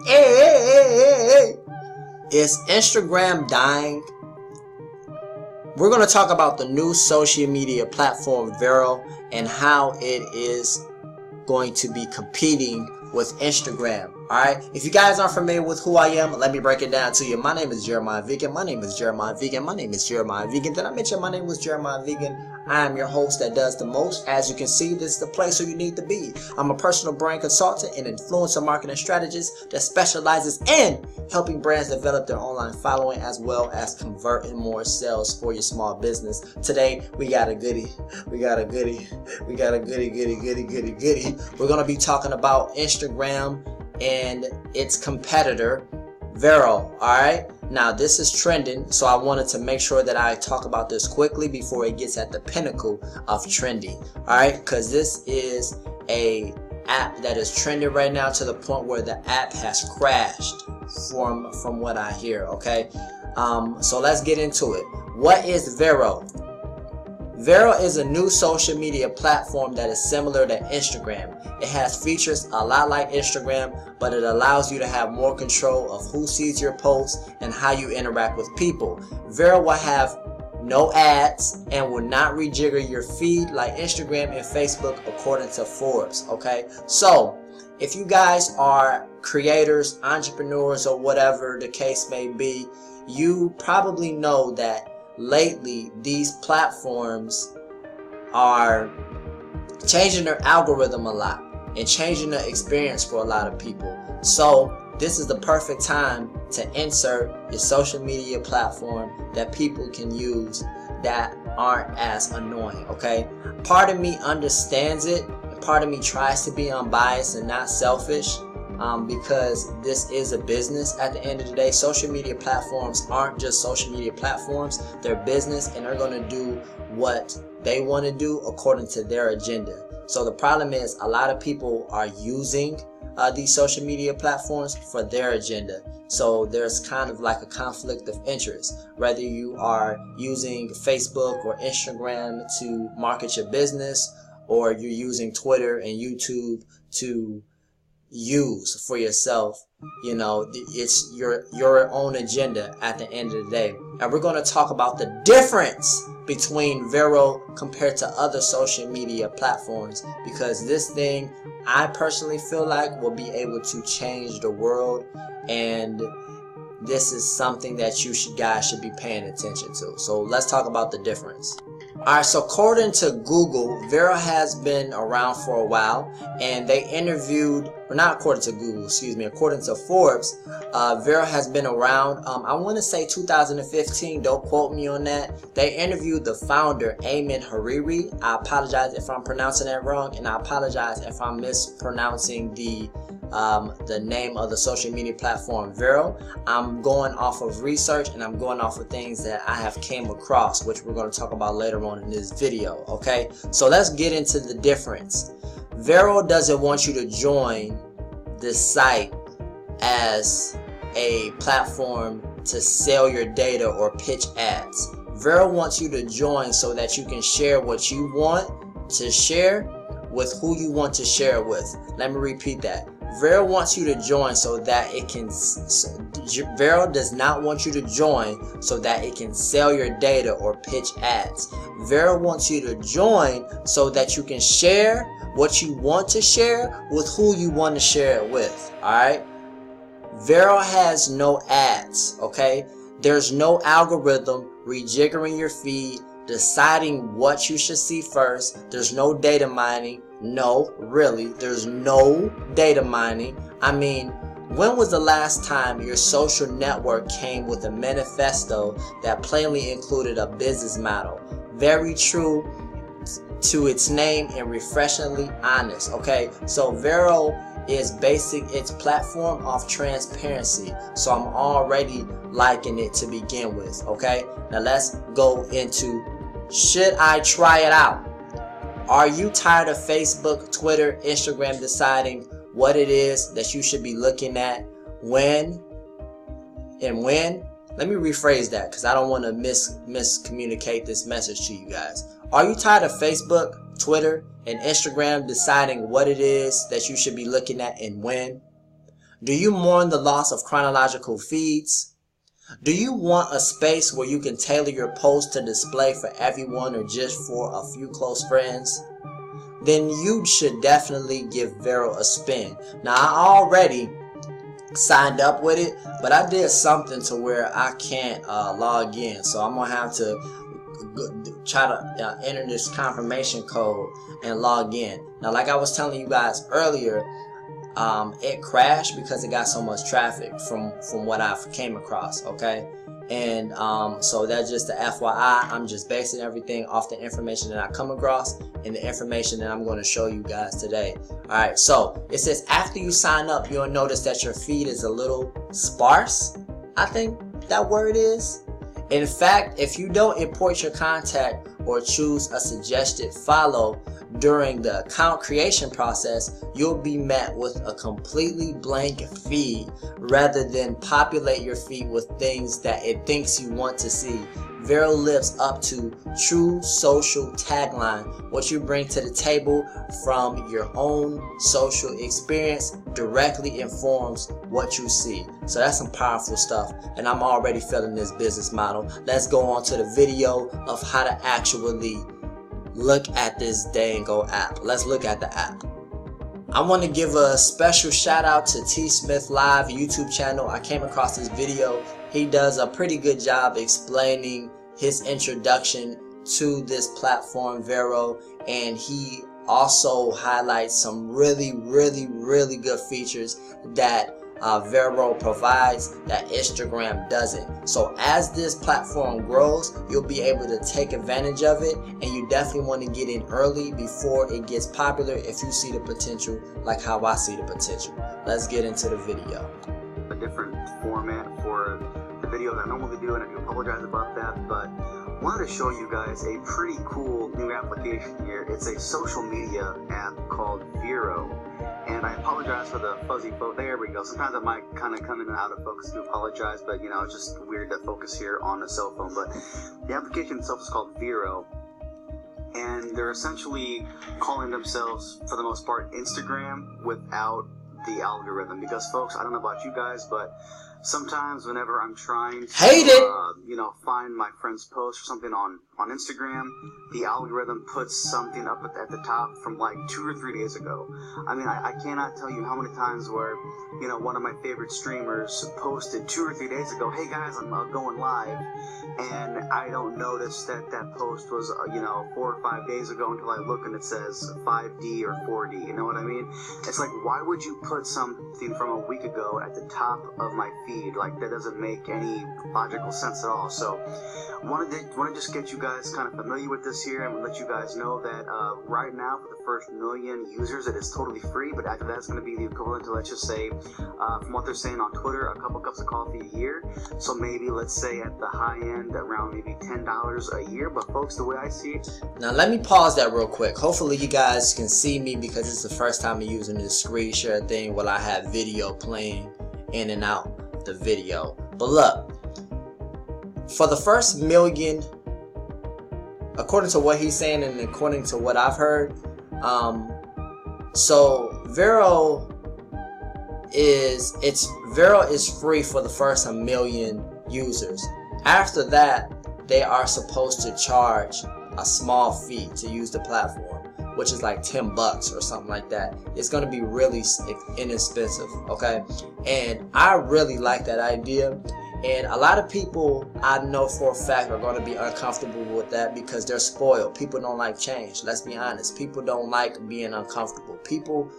Hey. Is Instagram dying? We're going to talk about the new social media platform Vero and how it is going to be competing with Instagram. Alright, if you guys aren't familiar with who I am, let me break it down to you. My name is Jeremiah Vegan. My name is Jeremiah Vegan. My name is Jeremiah Vegan. Did I mention my name was Jeremiah Vegan? I am your host that does the most. As you can see, this is the place where you need to be. I'm a personal brand consultant and influencer marketing strategist that specializes in helping brands develop their online following as well as converting more sales for your small business. Today, we got a goodie. We're going to be talking about Instagram and its competitor Vero. Alright, now this is trending, so I wanted to make sure that I talk about this quickly before it gets at the pinnacle of trending. Alright, because this is a app that is trending right now to the point where the app has crashed from what I hear. Okay, so let's get into it. What is Vero? Vero is a new social media platform that is similar to Instagram. It has features a lot like Instagram, but it allows you to have more control of who sees your posts and how you interact with people. Vero will have no ads and will not rejigger your feed like Instagram and Facebook according to Forbes. Okay, so if you guys are creators, entrepreneurs, or whatever the case may be, you probably know that lately these platforms are changing their algorithm a lot and changing the experience for a lot of people. So this is the perfect time to insert your social media platform that people can use that aren't as annoying. Okay, part of me understands it and part of me tries to be unbiased and not selfish, because this is a business. At the end of the day, social media platforms aren't just social media platforms. They're business, and they're going to do what they want to do according to their agenda. So the problem is a lot of people are using these social media platforms for their agenda. So there's kind of like a conflict of interest, whether you are using Facebook or Instagram to market your business, or you're using Twitter and YouTube to use for yourself. You know, it's your own agenda at the end of the day. And we're going to talk about the difference between Vero compared to other social media platforms, because this thing I personally feel like will be able to change the world, and this is something that guys should be paying attention to. So let's talk about the difference. Alright, so according to Google, Vero has been around for a while, and they interviewed, or not according to Google, excuse me, according to Forbes, Vero has been around, I want to say 2015, don't quote me on that. They interviewed the founder, Ayman Hariri. I apologize if I'm pronouncing that wrong, and I apologize if I'm mispronouncing the name of the social media platform Vero. I'm going off of research and I'm going off of things that I have came across, which we're going to talk about later on in this video. Okay, so let's get into the difference. Vero doesn't want you to join this site as a platform to sell your data or pitch ads. Vero wants you to join so that you can share what you want to share with who you want to share it with. Let me repeat that. Vero wants you to join so that it can, Vero does not want you to join so that it can sell your data or pitch ads. Vero wants you to join so that you can share what you want to share with who you want to share it with. Alright? Vero has no ads, okay? There's no algorithm rejiggering your feed, deciding what you should see first. There's no data mining. No, really, there's no data mining. I mean, when was the last time your social network came with a manifesto that plainly included a business model? Very true to its name and refreshingly honest. Okay, so Vero is basing its platform off transparency, so I'm already liking it to begin with. Okay, now let's go into, should I try it out? Are you tired of Facebook, Twitter, Instagram deciding what it is that you should be looking at, when Let me rephrase that because I don't want to miscommunicate this message to you guys. Are you tired of Facebook, Twitter, and Instagram deciding what it is that you should be looking at and when? Do you mourn the loss of chronological feeds? Do you want a space where you can tailor your post to display for everyone or just for a few close friends? Then you should definitely give Vero a spin. Now, I already signed up with it, but I did something to where I can't log in, so I'm gonna have to try to enter this confirmation code and log in. Now, like I was telling you guys earlier, it crashed because it got so much traffic from what I came across. Okay, and so that's just the FYI. I'm just basing everything off the information that I come across and the information that I'm going to show you guys today. Alright, so it says after you sign up, you'll notice that your feed is a little sparse. I think that word is. In fact, if you don't import your contact or choose a suggested follow during the account creation process, you'll be met with a completely blank feed rather than populate your feed with things that it thinks you want to see. Vero lives up to true social tagline. What you bring to the table from your own social experience directly informs what you see. So that's some powerful stuff, and I'm already feeling this business model. Let's go on to the video of how to actually look at this Dango app. Let's look at the app. I want to give a special shout out to T Smith Live YouTube channel. I came across this video. He does a pretty good job explaining his introduction to this platform, Vero, and he also highlights some really good features that Vero provides that Instagram doesn't. So as this platform grows, you'll be able to take advantage of it, and you definitely want to get in early before it gets popular if you see the potential like how I see the potential. Let's get into the video. A different format for the videos I normally do, and I do apologize about that, but wanted to show you guys a pretty cool new application here. It's a social media app called Vero. And I apologize for the fuzzy photo. There we go. Sometimes I might kind of come in and out of focus. I do apologize, but you know, it's just weird to focus here on a cell phone. But the application itself is called Vero, and they're essentially calling themselves, for the most part, Instagram without the algorithm. Because, folks, I don't know about you guys, but sometimes whenever I'm trying to, you know, find my friend's post or something on Instagram, the algorithm puts something up at the top from like 2 or 3 days ago. I mean, I cannot tell you how many times where, you know, one of my favorite streamers posted 2 or 3 days ago, hey guys, I'm going live, and I don't notice that that post was, you know, 4 or 5 days ago until I look and it says 5D or 4D, you know what I mean? It's like, why would you put something from a week ago at the top of my feed? Like, that doesn't make any logical sense at all. So want to just get you guys kind of familiar with this here, and let you guys know that right now, for the first 1 million users, it is totally free, but after that, it's going to be the equivalent to, let's just say, from what they're saying on Twitter, a couple cups of coffee a year. So maybe, let's say at the high end, around maybe $10 a year. But folks, the way I see it, now let me pause that real quick. Hopefully you guys can see me, because it's the first time I'm using this screen share thing while I have video playing in and out the video. But look, for the first 1 million, according to what he's saying and according to what I've heard, so Vero is free for the first 1 million users. After that, they are supposed to charge a small fee to use the platform, which is like $10 or something like that. It's going to be really inexpensive, okay? And I really like that idea. And a lot of people I know for a fact are going to be uncomfortable with that because they're spoiled. People don't like change. Let's be honest. People don't like being uncomfortable. People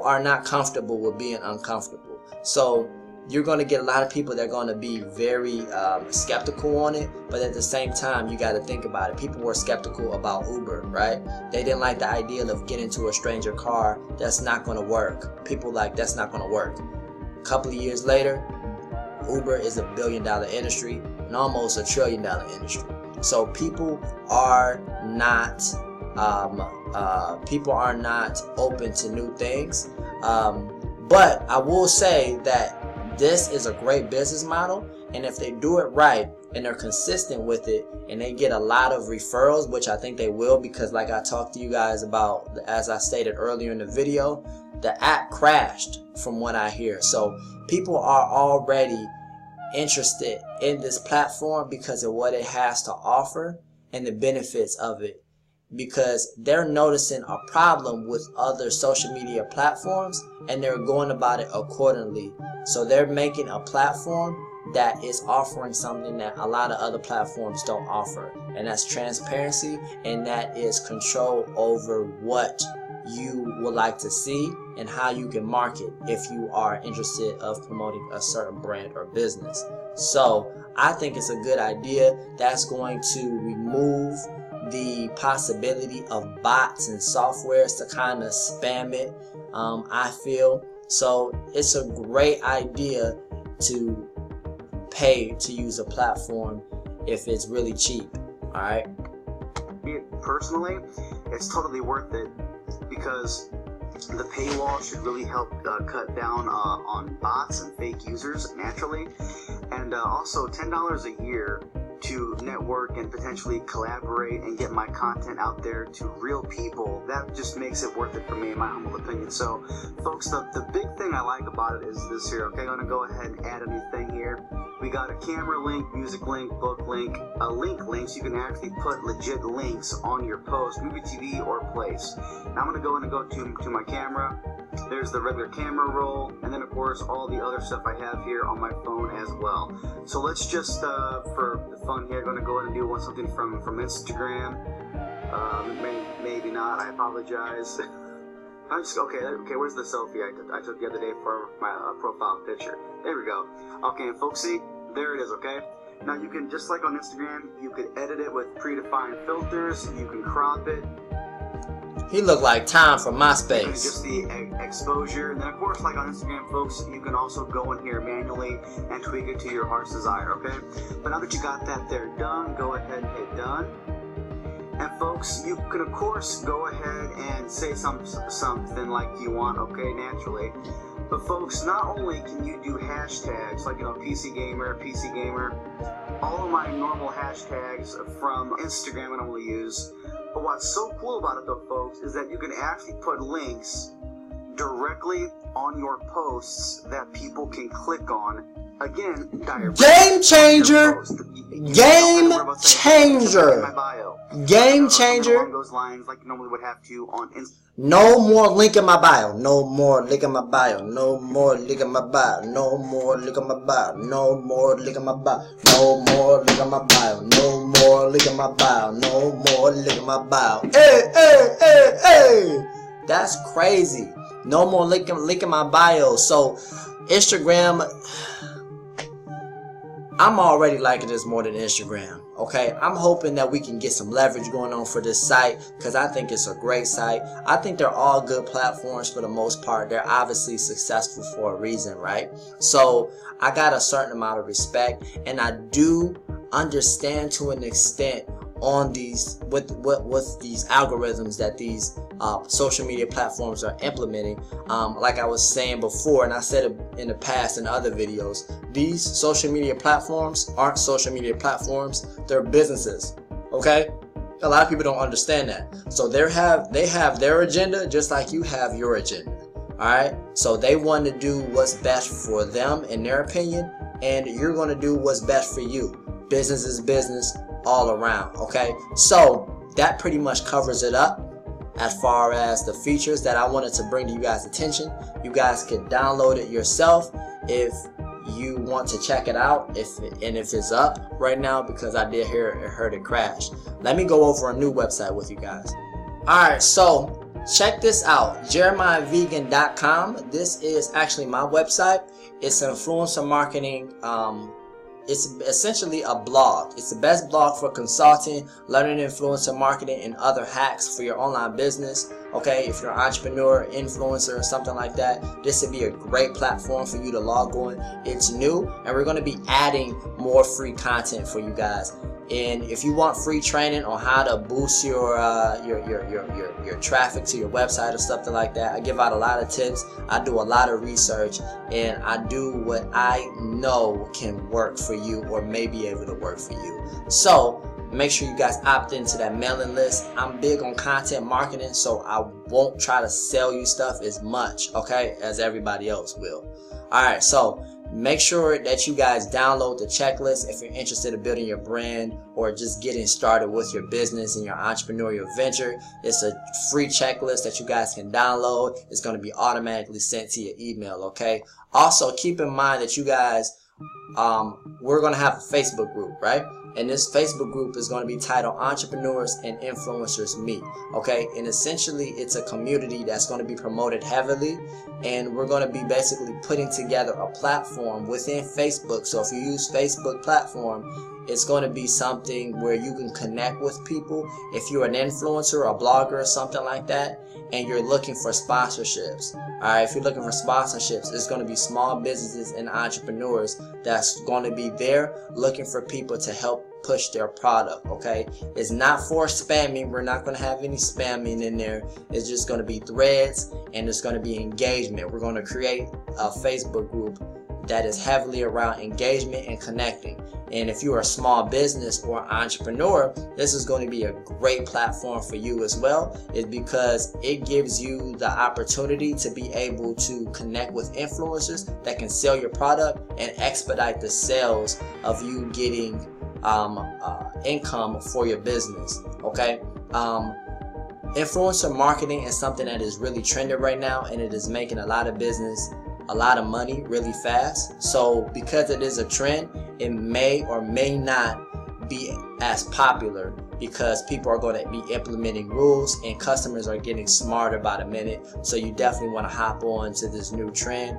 are not comfortable with being uncomfortable. So you're going to get a lot of people that are going to be very skeptical on it. But at the same time, you got to think about it. People were skeptical about Uber, right? They didn't like the idea of getting into a stranger car. That's not going to work. People like, that's not going to work. A couple of years later, Uber is a $1 billion industry and almost $1 trillion industry. So people are not open to new things. But I will say that this is a great business model, And if they do it right and they're consistent with it and they get a lot of referrals, which I think they will, because like I talked to you guys about, as I stated earlier in the video, the app crashed from what I hear. So people are already interested in this platform because of what it has to offer and the benefits of it, because they're noticing a problem with other social media platforms and they're going about it accordingly. So they're making a platform that is offering something that a lot of other platforms don't offer, and that's transparency, and that is control over what you would like to see and how you can market if you are interested of promoting a certain brand or business. So I think it's a good idea. That's going to remove the possibility of bots and softwares to kind of spam it, I feel. So it's a great idea to pay to use a platform if it's really cheap. All right. Personally, it's totally worth it, because the paywall should really help cut down on bots and fake users naturally, and also $10 a year to network and potentially collaborate and get my content out there to real people. That just makes it worth it for me, in my humble opinion. So folks, the big thing I like about it is this here. Okay, I'm gonna go ahead and add a new thing here. We got a camera link, music link, book link, a link so you can actually put legit links on your post, movie, TV, or place. Now I'm gonna go in and go to my camera. There's the regular camera roll, and then of course all the other stuff I have here on my phone as well. So let's just, for the fun here, going to go ahead and do something from Instagram. Maybe not, I apologize. Okay, where's the selfie I took the other day for my profile picture? There we go. Okay, and folks, see, there it is, okay? Now you can, just like on Instagram, you can edit it with predefined filters, you can crop it. He looked like Tom from MySpace. Just the exposure, and then of course, like on Instagram, folks, you can also go in here manually and tweak it to your heart's desire, okay? But now that you got that there done, go ahead and hit done. And folks, you can of course go ahead and say something like you want, okay, naturally. But folks, not only can you do hashtags like, PC gamer, all of my normal hashtags from Instagram I normally use. But what's so cool about it though, folks, is that you can actually put links directly on your posts that people can click on. Again, game changer! Game changer! Game changer! No more link in my bio. No more link in my bio. No more link in my bio. No more link in my bio. No more link in my bio. No more link in my bio. No more link in my bio. No more link in my bio. Hey, hey, hey, hey! That's crazy. No more link in my bio. So Instagram, I'm already liking this more than Instagram. Okay, I'm hoping that we can get some leverage going on for this site, because I think it's a great site. I think they're all good platforms for the most part. They're obviously successful for a reason, right? So I got a certain amount of respect, and I do understand to an extent on these with these algorithms that these social media platforms are implementing. Like I was saying before, and I said it in the past in other videos, these social media platforms aren't social media platforms, they're businesses. Okay, a lot of people don't understand that. So they have their agenda just like you have your agenda. Alright, so they want to do what's best for them in their opinion, and you're going to do what's best for you. Business is business all around. Okay, so that pretty much covers it up as far as the features that I wanted to bring to you guys' attention. You guys can download it yourself if you want to check it out, if it's up right now, because I did heard it crash. Let me go over a new website with you guys. Alright, so check this out, jeremiahvegan.com. This is actually my website. It's influencer marketing. It's essentially a blog. It's the best blog for consulting, learning influencer marketing, and other hacks for your online business. Okay, if you're an entrepreneur, influencer, or something like that, this would be a great platform for you to log on. It's new, and we're going to be adding more free content for you guys. And if you want free training on how to boost your traffic to your website or something like that, I give out a lot of tips. I do a lot of research, and I do what I know can work for you or may be able to work for you. So make sure you guys opt into that mailing list. I'm big on content marketing, so I won't try to sell you stuff as much, okay, as everybody else will. Alright, so make sure that you guys download the checklist if you're interested in building your brand or just getting started with your business and your entrepreneurial venture. It's a free checklist that you guys can download. It's going to be automatically sent to your email, okay? Also, keep in mind that you guys, we're going to have a Facebook group, right? And this Facebook group is going to be titled Entrepreneurs and Influencers Meet, okay? And essentially, it's a community that's going to be promoted heavily, and we're going to be basically putting together a platform within Facebook. So if you use Facebook platform, it's going to be something where you can connect with people. If you're an influencer, a blogger, or something like that, and you're looking for sponsorships, all right, if you're looking for sponsorships, it's going to be small businesses and entrepreneurs that's going to be there looking for people to help push their product, okay? It's not for spamming. We're not going to have any spamming in there. It's just going to be threads, and it's going to be engagement. We're going to create a Facebook group that is heavily around engagement and connecting. And if you're a small business or entrepreneur, this is going to be a great platform for you as well. It's because it gives you the opportunity to be able to connect with influencers that can sell your product and expedite the sales of you getting income for your business, okay? Influencer marketing is something that is really trending right now, and it is making a lot of business a lot of money really fast. So because it is a trend, it may or may not be as popular because people are going to be implementing rules and customers are getting smarter by the minute. So you definitely want to hop on to this new trend.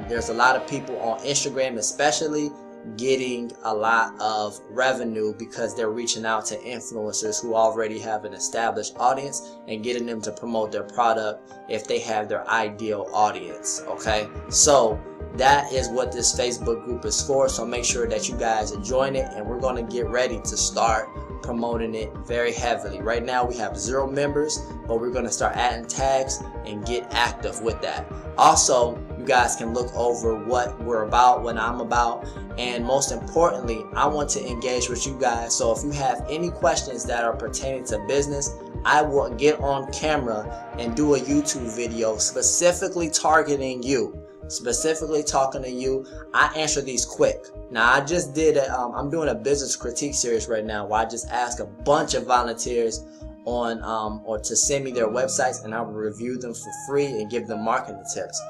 There's a lot of people on Instagram especially getting a lot of revenue because they're reaching out to influencers who already have an established audience and getting them to promote their product if they have their ideal audience, okay? So that is what this Facebook group is for. So make sure that you guys join it, and we're going to get ready to start promoting it very heavily. Right now we have 0 members, but we're going to start adding tags and get active with that. Also, you guys can look over what we're about, what I'm about, and most importantly, I want to engage with you guys. So if you have any questions that are pertaining to business, I will get on camera and do a YouTube video specifically targeting you, specifically talking to you. I answer these quick. Now I just did I'm doing a business critique series right now where I just ask a bunch of volunteers on or to send me their websites, and I will review them for free and give them marketing tips.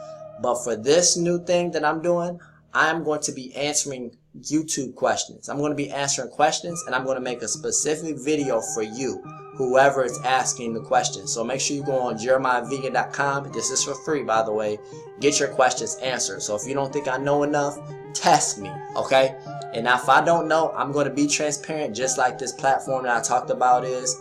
But for this new thing that I'm doing, I'm going to be answering YouTube questions. I'm going to be answering questions, and I'm going to make a specific video for you, whoever is asking the question. So make sure you go on jeremiahvegan.com. This is for free, by the way. Get your questions answered. So if you don't think I know enough, test me, okay? And if I don't know, I'm going to be transparent, just like this platform that I talked about is,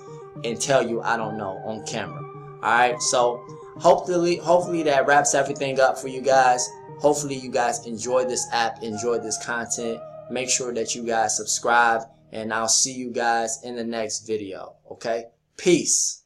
and tell you I don't know on camera. Alright, so hopefully that wraps everything up for you guys. Hopefully you guys enjoy this app, enjoy this content. Make sure that you guys subscribe, and I'll see you guys in the next video, okay? Peace.